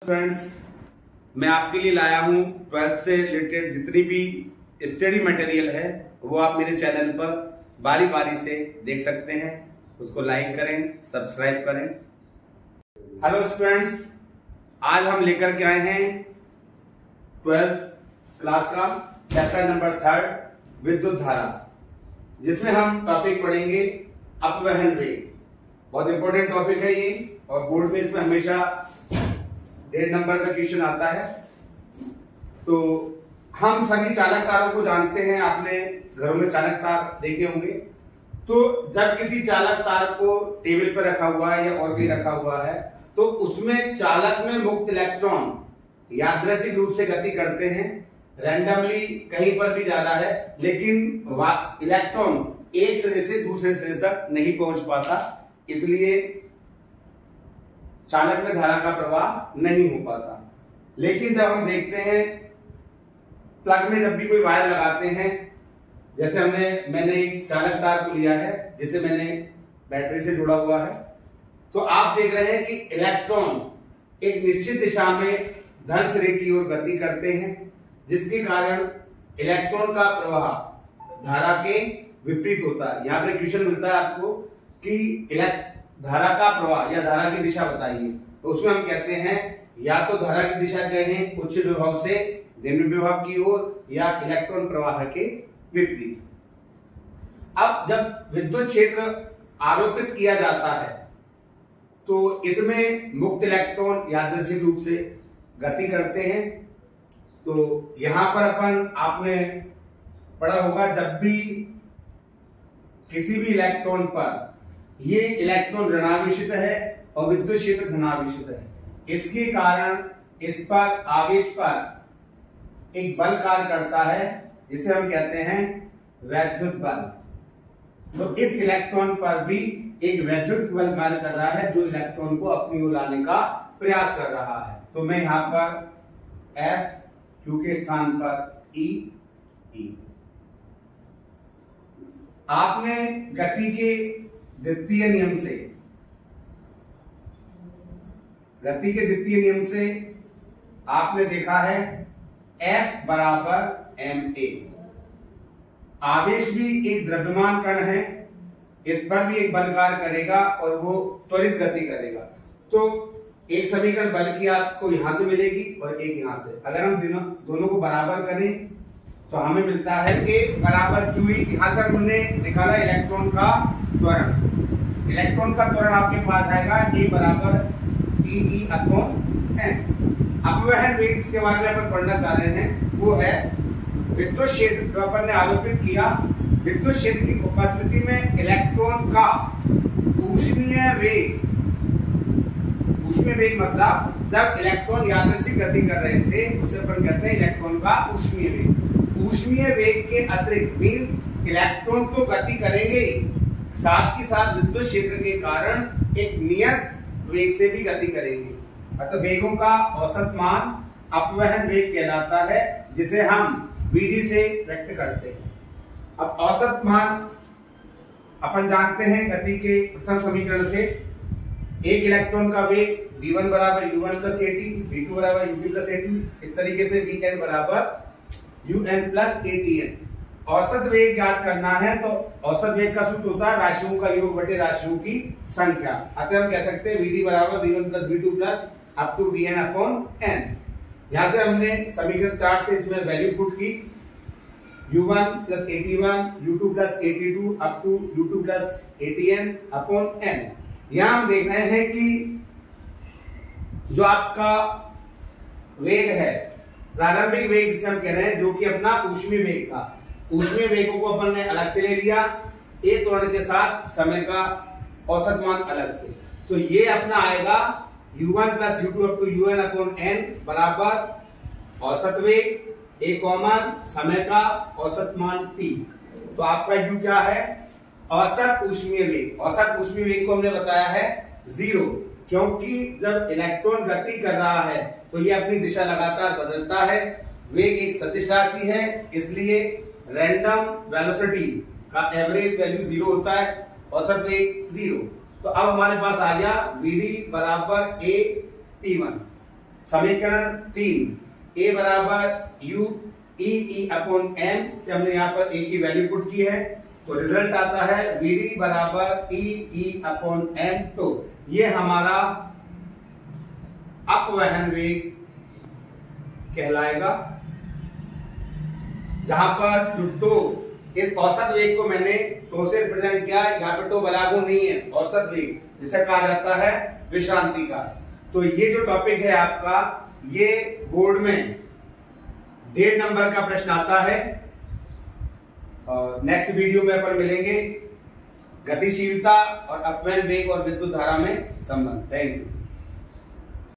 Friends, मैं आपके लिए लाया हूं 12th से रिलेटेड जितनी भी स्टडी मटेरियल है वो आप मेरे चैनल पर बारी बारी से देख सकते हैं। उसको लाइक करें, सब्सक्राइब करें। हेलो फ्रेंड्स, आज हम लेकर के आए हैं 12th क्लास का चैप्टर नंबर 3 विद्युत धारा, जिसमें हम टॉपिक पढ़ेंगे अपवहन वेग। बहुत इंपॉर्टेंट टॉपिक है ये और बोर्ड में इसमें हमेशा 1.5 नंबर का क्वेश्चन आता है। तो हम सभी चालक तारों को जानते हैं, आपने घरों में चालक तार देखे होंगे। तो जब किसी चालक तार को टेबल पर रखा हुआ है या और भी रखा हुआ है तो उसमें चालक में मुक्त इलेक्ट्रॉन यादृच्छिक रूप से गति करते हैं, रैंडमली कहीं पर भी जा रहा है, लेकिन इलेक्ट्रॉन एक सिरे से दूसरे सिरे तक नहीं पहुंच पाता, इसलिए चालक में धारा का प्रवाह नहीं हो पाता। लेकिन जब हम देखते हैं प्लग में जब भी कोई वायर लगाते हैं, जैसे मैंने एक चालक तार को लिया है जिसे मैंने बैटरी से जुड़ा हुआ है, तो आप देख रहे हैं कि इलेक्ट्रॉन एक निश्चित दिशा में धन सिरे की ओर गति करते हैं, जिसके कारण इलेक्ट्रॉन का प्रवाह धारा के विपरीत होता है। यहाँ पे क्वेश्चन मिलता है आपको कि धारा का प्रवाह या धारा की दिशा बताइए, तो उसमें हम कहते हैं या तो धारा की दिशा कहें उच्च विभव से निम्न विभव की ओर या इलेक्ट्रॉन प्रवाह के विपरीत। अब जब विद्युत क्षेत्र आरोपित किया जाता है तो इसमें मुक्त इलेक्ट्रॉन यादृच्छिक रूप से गति करते हैं। तो यहां पर आपने पढ़ा होगा, जब भी किसी भी इलेक्ट्रॉन पर ये इलेक्ट्रॉन ऋणावेशित है और विद्युत क्षेत्र धनावेशित है, इसके कारण इस पर आवेश पर एक बल कार्य करता है जिसे हम कहते हैं वैद्युत बल। तो इस इलेक्ट्रॉन पर भी एक वैद्युत बल कार्य कर रहा है जो इलेक्ट्रॉन को अपनी ओर लाने का प्रयास कर रहा है। तो मैं यहां पर F, Q के स्थान पर E। आपने गति के द्वितीय नियम से आपने देखा है F बराबर ma। आवेश भी एक द्रव्यमान कण है, इस पर भी एक बल कार्य करेगा और वो त्वरित गति करेगा। तो एक समीकरण बल की आपको यहां से मिलेगी और एक यहां से। अगर हम दोनों को बराबर करें तो हमें मिलता है कि बराबर QE। यहां से हमने निकाला इलेक्ट्रॉन का त्वरण। इलेक्ट्रॉन का त्वरण आपके पास आएगा A बराबर EE/n। अपवहन वेग जिसके बारे में अपन पढ़ना चाह रहे हैं वो है विद्युत क्षेत्र, जो अपन ने आरोपित किया। विद्युत क्षेत्र की उपस्थिति में इलेक्ट्रॉन का ऊष्मीय वेग मतलब जब इलेक्ट्रॉन यादृच्छिक गति कर रहे थे उसे अपन कहते हैं इलेक्ट्रॉन का ऊष्मीय वेग। ऊष्मीय वेग के अतिरिक्त मींस इलेक्ट्रॉन तो गति करेंगे ही, साथ ही साथ विद्युत क्षेत्र के कारण एक नियत वेग से भी गति करेंगे। मतलब वेगों का औसत मान अपवहन वेग कहलाता है, जिसे हम Vd से व्यक्त करते हैं। अब औसत मान अपन जानते हैं गति के प्रथम समीकरण से। एक इलेक्ट्रॉन का वेग v1 बराबर u1 प्लस at, v2 बराबर ut प्लस at, इस तरीके से vn बराबर un प्लस atn। औसत वेग ज्ञात करना है तो औसत वेग का सूत्र होता है राशियों का योग बटे राशियों की संख्या। अतः हम कह सकते हैं Vd बराबर v1 plus v2 plus up to vn/n। यहां से हमने समीकरण 4 से इसमें वैल्यू पुट की, u1 plus 81, u2 plus 82 up to u2 plus 80n/n। यहां हम देख रहे हैं कि जो आपका वेग है, प्रारंभिक वेग जिसे हम कह रहे हैं, जो कि अपना ऊष्मीय वेग था, ऊष्मीय वेगों को अपन ने अलग से ले लिया, एक त्वरण के साथ समय का औसत मान अलग से। तो ये अपना आएगा u1 plus u2 up to un/n बराबर औसत वेग a कॉमन समय का औसत मान t। तो आपका u क्या है? औसत ऊष्मीय वेग। औसत ऊष्मीय वेग को हमने बताया है 0, क्योंकि जब इलेक्ट्रॉन गति कर रहा है तो ये अपनी दिशा लगातार बदलता है। वेग एक सदिश राशि है, इसलिए रैंडम वेलोसिटी का एवरेज वैल्यू 0 होता है, औसत वेग 0। तो अब हमारे पास आ गया Vd बराबर a t1। समीकरण 3, ए बराबर यू ई अपॉन एम से हमने यहाँ पर ए की वैल्यू पुट की है, तो रिजल्ट आता है वीडी बराबर ई अपॉन एम। तो ये हमारा अपवहन वेग कहलाएगा, जहां पर जो टो, इस औसत वेग को मैंने टो से रिप्रेजेंट किया, यहाँ पे टो बलागु नहीं है, औसत वेग जिसे कहा जाता है विश्रांति का। तो ये जो टॉपिक है आपका, ये बोर्ड में 1.5 नंबर का प्रश्न आता है। और नेक्स्ट वीडियो में अपन मिलेंगे गतिशीलता और अपवहन वेग और विद्युत धारा में संबंध। Thank you.